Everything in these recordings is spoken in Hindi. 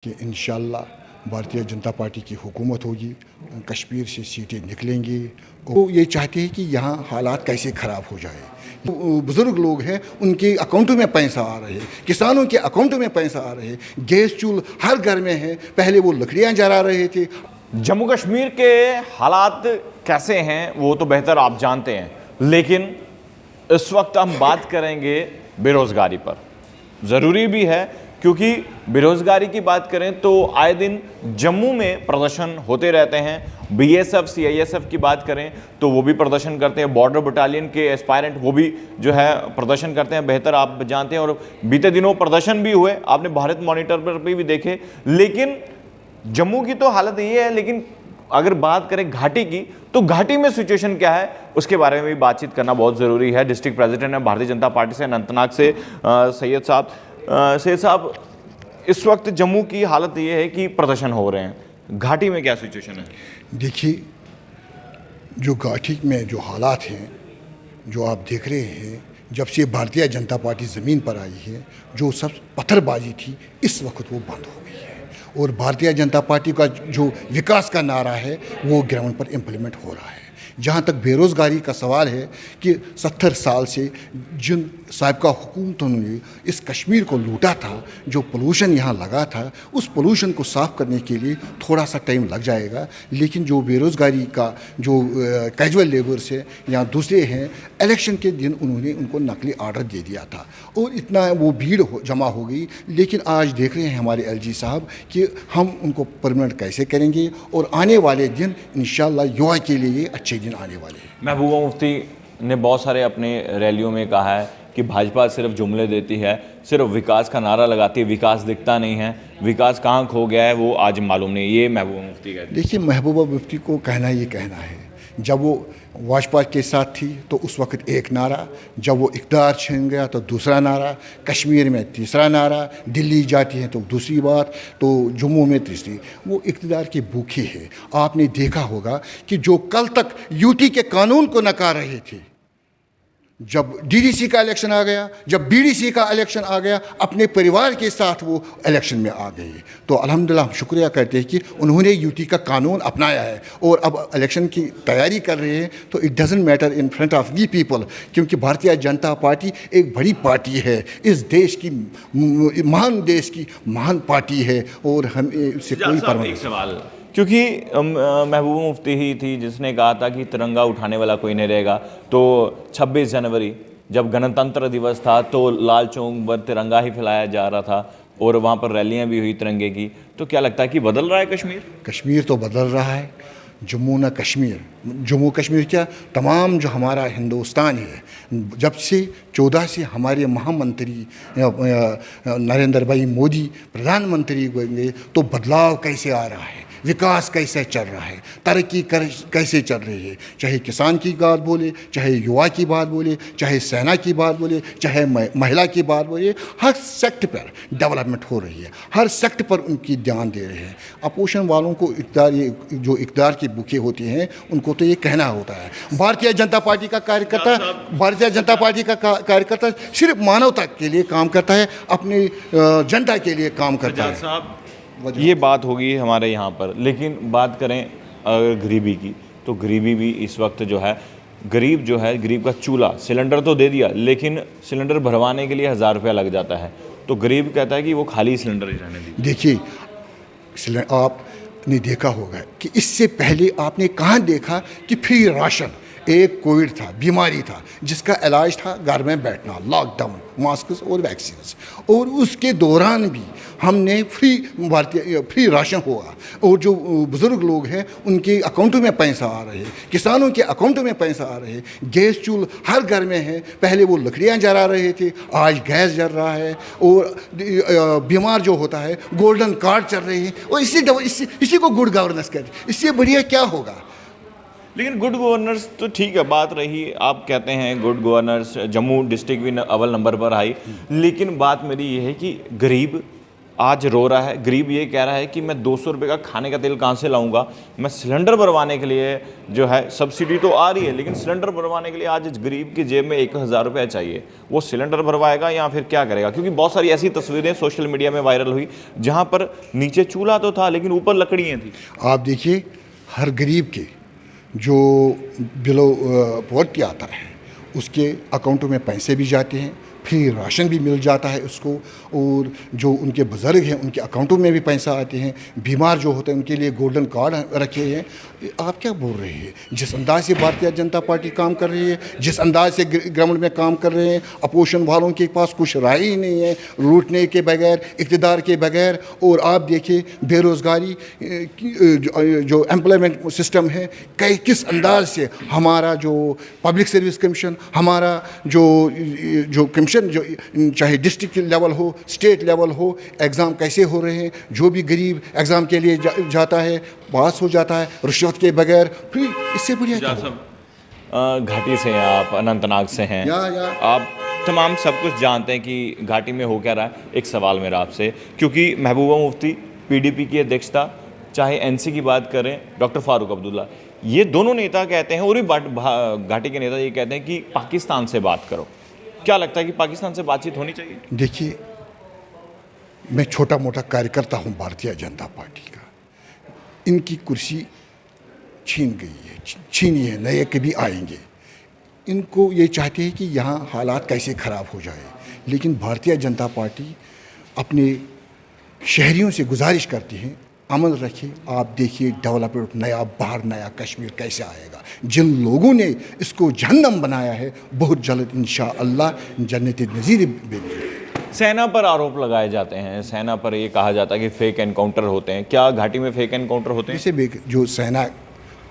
कि इंशाअल्लाह भारतीय जनता पार्टी की हुकूमत होगी, कश्मीर से सीटें निकलेंगी। वो ये चाहते हैं कि यहाँ हालात कैसे ख़राब हो जाए। बुज़ुर्ग लोग हैं, उनके अकाउंटों में पैसा आ रहे, किसानों के अकाउंटों में पैसा आ रहे, गैस चूल्हा हर घर में है, पहले वो लकड़ियाँ जला रहे थे। जम्मू कश्मीर के हालात कैसे हैं वो तो बेहतर आप जानते हैं, लेकिन इस वक्त हम बात करेंगे बेरोज़गारी पर। ज़रूरी भी है क्योंकि बेरोज़गारी की बात करें तो आए दिन जम्मू में प्रदर्शन होते रहते हैं। बीएसएफ सीआईएसएफ की बात करें तो वो भी प्रदर्शन करते हैं, बॉर्डर बटालियन के एस्पायरेंट वो भी जो है प्रदर्शन करते हैं, बेहतर आप जानते हैं। और बीते दिनों प्रदर्शन भी हुए, आपने भारत मॉनिटर पर भी देखे। लेकिन जम्मू की तो हालत ये है, लेकिन अगर बात करें घाटी की तो घाटी में सिचुएशन क्या है उसके बारे में भी बातचीत करना बहुत ज़रूरी है। डिस्ट्रिक्ट प्रेसिडेंट है भारतीय जनता पार्टी से अनंतनाग से सैयद साहब, इस वक्त जम्मू की हालत ये है कि प्रदर्शन हो रहे हैं, घाटी में क्या सिचुएशन है? देखिए, जो घाटी में जो हालात हैं, जो आप देख रहे हैं, जब से भारतीय जनता पार्टी ज़मीन पर आई है, जो सब पत्थरबाजी थी इस वक्त वो बंद हो गई है। और भारतीय जनता पार्टी का जो विकास का नारा है वो ग्राउंड पर इम्प्लीमेंट हो रहा है। जहाँ तक बेरोज़गारी का सवाल है कि 70 साल से जिन साहिबका हुकूमतों ने इस कश्मीर को लूटा था, जो पोल्यूशन यहाँ लगा था, उस पोल्यूशन को साफ़ करने के लिए थोड़ा सा टाइम लग जाएगा। लेकिन जो बेरोज़गारी का जो कैजुअल लेबर्स है या दूसरे हैं, इलेक्शन के दिन उन्होंने उनको नकली ऑर्डर दे दिया था और इतना वो भीड़ जमा हो गई। लेकिन आज देख रहे हैं हमारे एलजी साहब कि हम उनको परमानेंट कैसे करेंगे और आने वाले दिन इंशाअल्लाह युवा के लिए अच्छे दिन आने वाले हैं। महबूबा मुफ्ती ने बहुत सारे अपने रैलियों में कहा है कि भाजपा सिर्फ जुमले देती है, सिर्फ विकास का नारा लगाती है, विकास दिखता नहीं है, विकास कहाँ खो गया है वो आज मालूम नहीं। ये महबूबा मुफ्ती कहती है। देखिए, महबूबा मुफ्ती को कहना ये कहना है, जब वो वाजपेयी के साथ थी तो उस वक्त एक नारा, जब वो इक़्तिदार छीन गया तो दूसरा नारा, कश्मीर में तीसरा नारा, दिल्ली जाती है तो दूसरी बात, तो जम्मू में तीसरी। वो इक़्तिदार की भूखी है। आपने देखा होगा कि जो कल तक यूटी के कानून को नकार रहे थे, जब डीडीसी का इलेक्शन आ गया, जब बीडीसी का इलेक्शन आ गया, अपने परिवार के साथ वो इलेक्शन में आ गए। तो अल्हम्दुलिल्लाह हम शुक्रिया करते हैं कि उन्होंने यूटी का कानून अपनाया है और अब इलेक्शन की तैयारी कर रहे हैं। तो it doesn't matter in front of we people, क्योंकि भारतीय जनता पार्टी एक बड़ी पार्टी है, इस देश की महान देश की महान पार्टी है और हम इससे कोई परवाह नहीं। सवाल, क्योंकि महबूबा मुफ्ती ही थी जिसने कहा था कि तिरंगा उठाने वाला कोई नहीं रहेगा। तो 26 जनवरी जब गणतंत्र दिवस था तो लाल चौक पर तिरंगा ही फैलाया जा रहा था और वहाँ पर रैलियाँ भी हुई तिरंगे की। तो क्या लगता है कि बदल रहा है कश्मीर? कश्मीर तो बदल रहा है। जम्मू न कश्मीर, जम्मू कश्मीर क्या, तमाम जो हमारा हिंदुस्तान है, जब से 14 से हमारे महामंत्री नरेंद्र भाई मोदी प्रधानमंत्री बने तो बदलाव कैसे आ रहा है, विकास कैसे चल रहा है, तरक्की कैसे चल रही है। चाहे किसान की बात बोले, चाहे युवा की बात बोले, चाहे सेना की बात बोले, चाहे महिला की बात बोले, हर सेक्टर पर डेवलपमेंट हो रही है, हर सेक्टर पर उनकी ध्यान दे रहे हैं। अपोजिशन वालों को इक़्तिदार, ये जो इक़्तिदार के भूखे होते हैं उनको तो ये कहना होता है। भारतीय जनता पार्टी का कार्यकर्ता सिर्फ मानवता के लिए काम करता है, अपनी जनता के लिए काम करता है। ये बात होगी हमारे यहाँ पर। लेकिन बात करें अगर गरीबी की, तो गरीबी भी इस वक्त जो है, गरीब का चूल्हा, सिलेंडर तो दे दिया लेकिन सिलेंडर भरवाने के लिए 1000 रुपया लग जाता है। तो गरीब कहता है कि वो खाली सिलेंडर ही रहने दीजिए। देखिए, आपने देखा होगा कि इससे पहले आपने कहाँ देखा कि फ्री राशन, एक कोविड था, बीमारी था जिसका इलाज था घर में बैठना, लॉकडाउन, मास्क और वैक्सीन, और उसके दौरान भी हमने फ्री राशन हुआ और जो बुज़ुर्ग लोग हैं उनके अकाउंटों में पैसा आ रहे, किसानों के अकाउंटों में पैसा आ रहे, गैस चूल्हा हर घर में है, पहले वो लकड़ियाँ जला रहे थे, आज गैस जल रहा है, और बीमार जो होता है गोल्डन कार्ड चल रही है, और इसी को गुड गवर्नेंस कहते हैं। इससे बढ़िया क्या होगा? लेकिन गुड गवर्नेंस तो ठीक है, बात रही, आप कहते हैं गुड गवर्नेंस, जम्मू डिस्ट्रिक्ट भी अव्वल नंबर पर आई। लेकिन बात मेरी ये है कि गरीब आज रो रहा है, गरीब ये कह रहा है कि मैं 200 रुपये का खाने का तेल कहाँ से लाऊंगा। मैं सिलेंडर भरवाने के लिए जो है सब्सिडी तो आ रही है, लेकिन सिलेंडर भरवाने के लिए आज गरीब की जेब में 1000 रुपये चाहिए। वो सिलेंडर भरवाएगा या फिर क्या करेगा? क्योंकि बहुत सारी ऐसी तस्वीरें सोशल मीडिया में वायरल हुई जहाँ पर नीचे चूल्हा तो था लेकिन ऊपर लकड़ियाँ थी। आप देखिए, हर गरीब के जो बिलो पॉवर्टी आता है उसके अकाउंटों में पैसे भी जाते हैं, फ्री राशन भी मिल जाता है उसको, और जो उनके बुज़ुर्ग हैं उनके अकाउंटों में भी पैसा आते हैं, बीमार जो होते हैं उनके लिए गोल्डन कार्ड रखे हैं। आप क्या बोल रहे हैं? जिस अंदाज से भारतीय जनता पार्टी काम कर रही है, जिस अंदाज से ग्राउंड में काम कर रहे हैं, अपोजिशन वालों के पास कुछ राय ही नहीं है, लूटने के बगैर, इक़्तिदार के बगैर। और आप देखिए बेरोज़गारी, जो एम्प्लॉयमेंट सिस्टम है, किस अंदाज से हमारा जो पब्लिक सर्विस कमीशन, हमारा जो कमीशन, जो चाहे डिस्ट्रिक्ट लेवल हो, स्टेट लेवल हो, एग्ज़ाम कैसे हो रहे हैं। जो भी गरीब एग्ज़ाम के लिए जाता है पास हो जाता है रिश्वत के बगैर। फिर इससे बढ़िया क्या होगा? घाटी से हैं आप, अनंतनाग से हैं, आप तमाम सब कुछ जानते हैं कि घाटी में हो क्या रहा है। एक सवाल मेरा आपसे, क्योंकि महबूबा मुफ्ती पीडीपी की अध्यक्षता, चाहे एनसी की बात करें, डॉक्टर फारूक अब्दुल्ला, ये दोनों नेता कहते हैं, और भी घाटी के नेता ये कहते हैं कि पाकिस्तान से बात करो। क्या लगता है कि पाकिस्तान से बातचीत होनी चाहिए? देखिए, मैं छोटा मोटा कार्यकर्ता हूं भारतीय जनता पार्टी का। इनकी कुर्सी छीन गई है, छीनी है, नए कभी आएंगे। इनको ये चाहते हैं कि यहाँ हालात कैसे ख़राब हो जाए, लेकिन भारतीय जनता पार्टी अपने शहरियों से गुजारिश करती है अमन रखिए। आप देखिए डेवलपमेंट, नया बाहर, नया कश्मीर कैसे आएगा। जिन लोगों ने इसको जहन्नम बनाया है, बहुत जल्द इंशाअल्लाह जन्नत नज़ीर मिलेगी। सेना पर आरोप लगाए जाते हैं, सेना पर ये कहा जाता है कि फेक एनकाउंटर होते हैं। क्या घाटी में फेक एनकाउंटर होते हैं? जैसे जो सेना,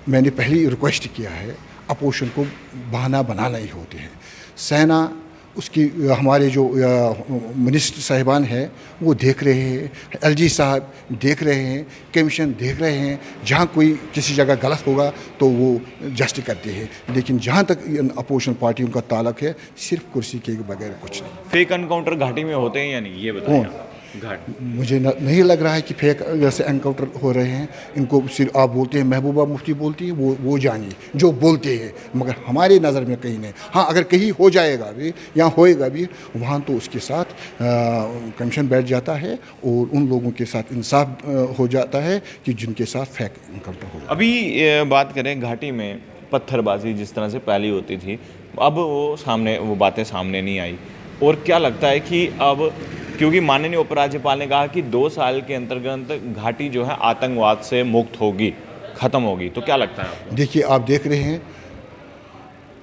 मैंने पहले रिक्वेस्ट किया है, अपोजिशन को बहाना बनाना ही होते हैं। सेना उसकी, हमारे जो मिनिस्टर साहिबान हैं वो देख रहे हैं, एलजी साहब देख रहे हैं, कमीशन देख रहे हैं। जहाँ कोई किसी जगह गलत होगा तो वो जस्ट करते हैं, लेकिन जहाँ तक अपोजिशन पार्टियों का ताल्लुक है, सिर्फ कुर्सी के बगैर कुछ नहीं। फेक एनकाउंटर घाटी में होते हैं या नहीं, ये बताइए। मुझे नहीं लग रहा है कि फेक जैसे एनकाउंटर हो रहे हैं। इनको सिर्फ आप बोलते हैं, महबूबा मुफ्ती बोलती है, वो जानिए जो बोलते हैं, मगर हमारे नज़र में कहीं नहीं। हाँ, अगर कहीं हो जाएगा भी या होएगा भी, वहाँ तो उसके साथ कमीशन बैठ जाता है और उन लोगों के साथ इंसाफ हो जाता है कि जिनके साथ फेक एनकाउंटर हो जाता है। अभी बात करें घाटी में पत्थरबाजी जिस तरह से पहली होती थी, अब वो बातें सामने नहीं आई। और क्या लगता है कि अब, क्योंकि माननीय उपराज्यपाल ने कहा कि 2 साल के अंतर्गत घाटी जो है आतंकवाद से मुक्त होगी, ख़त्म होगी, तो क्या लगता है आपको? देखिए, आप देख रहे हैं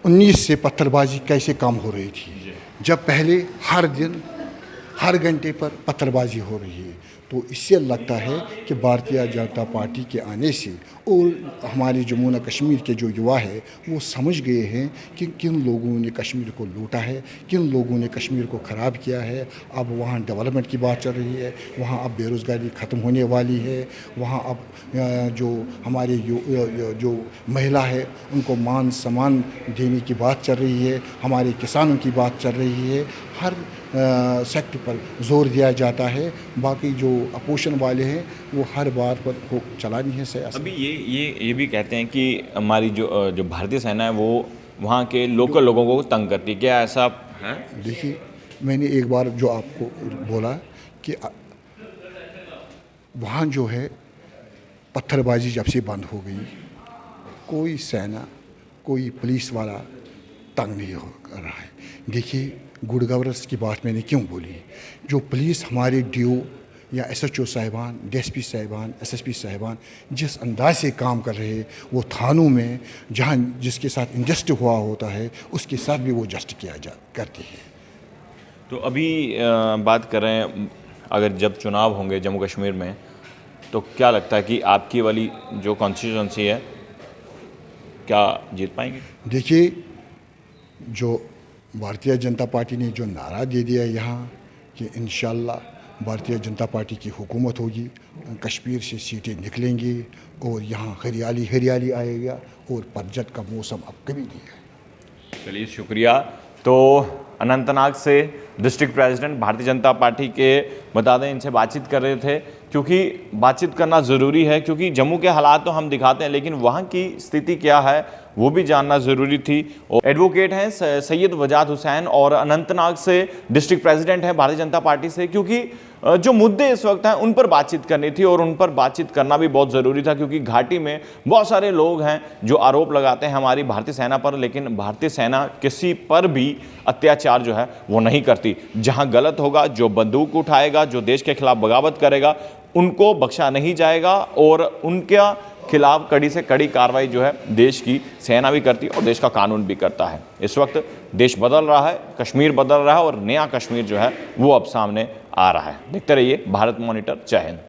19 से पत्थरबाजी कैसे कम हो रही थी, जब पहले हर दिन हर घंटे पर पत्थरबाजी हो रही है। तो इससे लगता है कि भारतीय जनता पार्टी के आने से और हमारे जम्मू और कश्मीर के जो युवा है वो समझ गए हैं कि किन लोगों ने कश्मीर को लूटा है, किन लोगों ने कश्मीर को ख़राब किया है। अब वहाँ डेवलपमेंट की बात चल रही है, वहाँ अब बेरोज़गारी ख़त्म होने वाली है, वहाँ अब जो हमारे जो महिला है उनको मान सम्मान देने की बात चल रही है, हमारे किसानों की बात चल रही है। हर सेक्टर पर जोर दिया जाता है। बाकी जो अपोजिशन वाले हैं वो हर बात पर को चलानी है सियासत। अभी ये भी कहते हैं कि हमारी जो भारतीय सेना है वो वहाँ के लोकल लोगों को तंग करती है, क्या ऐसा है? देखिए, मैंने एक बार जो आपको बोला कि वहाँ जो है पत्थरबाजी जब से बंद हो गई, कोई सेना, कोई पुलिस वाला तंग नहीं हो रहा है। देखिए, गुड गवर्नेंस की बात मैंने क्यों बोली? जो पुलिस हमारे डीओ या एसएचओ साहिबान, डीएसपी साहिबान, एसएसपी साहिबान जिस अंदाज से काम कर रहे हैं, वो थानों में जहाँ जिसके साथ इंजस्ट हुआ होता है उसके साथ भी वो जस्ट करती है। तो अभी बात कर रहे हैं, अगर जब चुनाव होंगे जम्मू कश्मीर में, तो क्या लगता है कि आपकी वाली जो कॉन्स्टिट्यूंसी है क्या जीत पाएंगे? देखिए, जो भारतीय जनता पार्टी ने जो नारा दे दिया यहाँ कि इंशाल्लाह भारतीय जनता पार्टी की हुकूमत होगी, कश्मीर से सीटें निकलेंगी और यहाँ हरियाली आएगा और पतझड़ का मौसम अब कभी नहीं है। चलिए, शुक्रिया। तो अनंतनाग से district president Bharatiya Janata party के बता दें, इनसे बातचीत कर रहे थे, क्योंकि बातचीत करना ज़रूरी है, क्योंकि जम्मू के हालात तो हम दिखाते हैं लेकिन वहाँ की स्थिति क्या है वो भी जानना ज़रूरी थी। और एडवोकेट हैं सैयद वजाद हुसैन और अनंतनाग से डिस्ट्रिक्ट प्रेसिडेंट हैं भारतीय जनता पार्टी से, क्योंकि जो मुद्दे इस वक्त हैं उन पर बातचीत करनी थी और उन पर बातचीत करना भी बहुत ज़रूरी था, क्योंकि घाटी में बहुत सारे लोग हैं जो आरोप लगाते हैं हमारी भारतीय सेना पर, लेकिन भारतीय सेना किसी पर भी अत्याचार जो है वो नहीं करती। जहां गलत होगा, जो बंदूक उठाएगा, जो देश के खिलाफ बगावत करेगा, उनको बख्शा नहीं जाएगा और उनके खिलाफ कड़ी से कड़ी कार्रवाई जो है देश की सेना भी करती है और देश का कानून भी करता है। इस वक्त देश बदल रहा है, कश्मीर बदल रहा है और नया कश्मीर जो है वो अब सामने आ रहा है। देखते रहिए भारत मॉनिटर। जय हिंद।